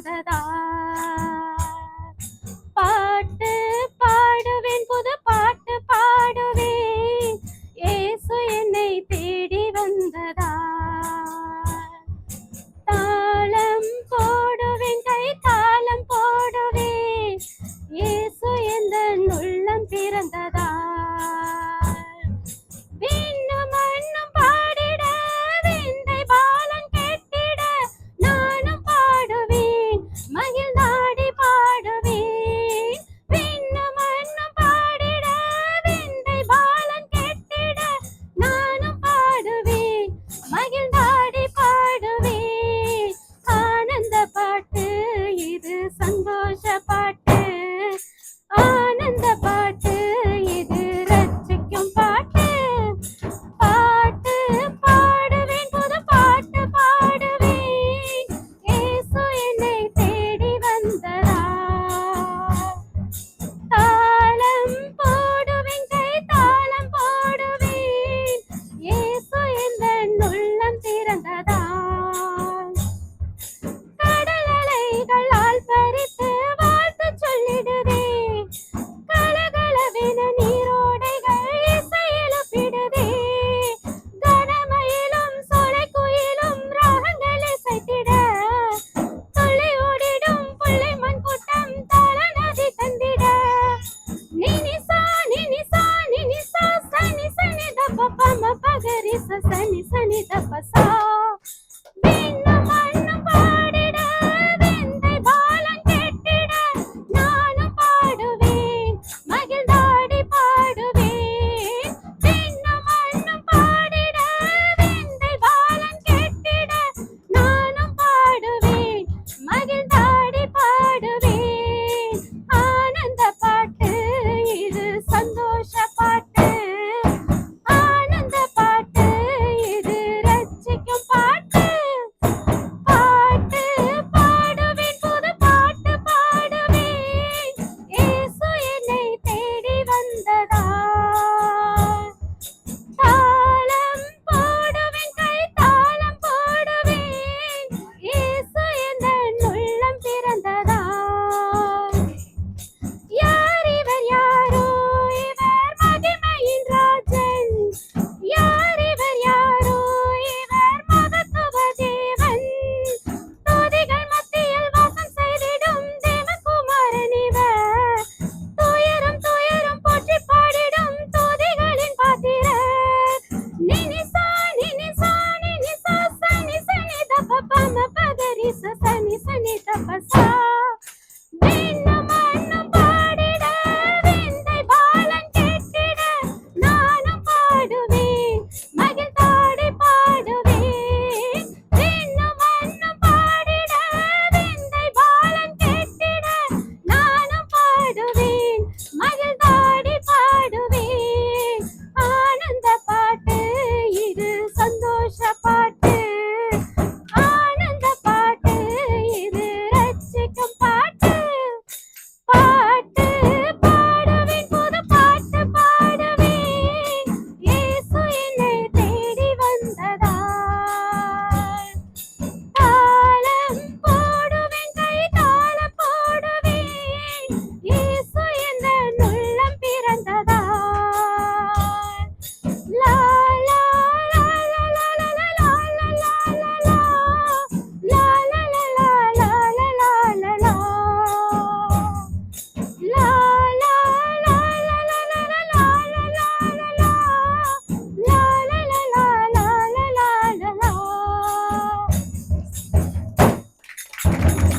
வந்ததா பாட்டு பாடுவேன் புது பாட்டு பாடுவேன் இயேசு என்னை தேடி வந்ததா தாளம் போடுவேன் கை தாளம் போடுவேன் இயேசு எந்த உள்ளம் பிறந்ததா விண்ணும் மண்ணும் பாடிட விந்தை பாலன் கேட்டிட நானும் பாடுவேன் மகிழ்ந்தாடி பாடுவேன் விண்ணும் மண்ணும் பாடிட விந்தை பாலன் கேட்டிட நானும் பாடுவேன் மகிழ்ந்தாடி பாடுவேன் ஆனந்த பாட்டு இது சந்தோஷ பாட்டு ஆனந்த பாட்டு இது ரட்சிக்கும் பாட்டு பாட்டு பாடுவேன் புது பாட்டு பாடுவேன் இயேசு என்னை தேடி வந்ததா தாளம் போடுவேன் கை தாளம் போடுவேன் இயேசு எந்த உள்ளம் திறந்ததா கடல் அலைகளால் பறித்து வாழ்த்து சொல்லிடுதே கலகலவென நீரோடைகள் இசை எழுப்பிடுதே கனமயிலும் சோலைக்குயிலும் ராகங்கள் இசைத்திட துள்ளி ஓடிடும் புள்ளை மண் கூட்டம் தாள நதி தந்திட நினிசா நினிசா நினிசா சனி சனி தப்ப பம பகரிச சனி சனி தப்பசா விண்ணும் மண்ணும் பாடிட விந்தை பாலன் கேட்டிட நானும் பாடுவேன் மகிழ்ந்தாடி பாடுவேன் விண்ணும் மண்ணும் பாடிட விந்தை பாலன் கேட்டிட நானும் பாடுவேன் மகிழ்ந்தாடி பாடுவேன் ஆனந்த பாட்டு இது சந்தோஷ பாட்டு ஆனந்த பாட்டு இது ரட்சிக்கும் பாட்டு பாட்டு பாடுவேன் புது பாட்டு பாடுவேன் இயேசு என்னை தேடி வந்ததா தாளம் போடுவேன் கை தாளம் போடுவேன் இயேசு எந்த உள்ளம் பிறந்ததா யார் இவர் யாரோ இவர் மகிமையின் ராஜன் யார் இவர் யாரோ இவர் மகத்துவ தேவன் துதிகள் மத்தியில் வாசம் செய்திடும் தேவகுமாரன் இவர் துயரம் துயரம் போற்றி பாடிடும் துதிகளின் பாத்திரர் நினிசா நினிசா நினிசா சனி சனி தப்ப பம பகரிச சனி சனி தப்பசா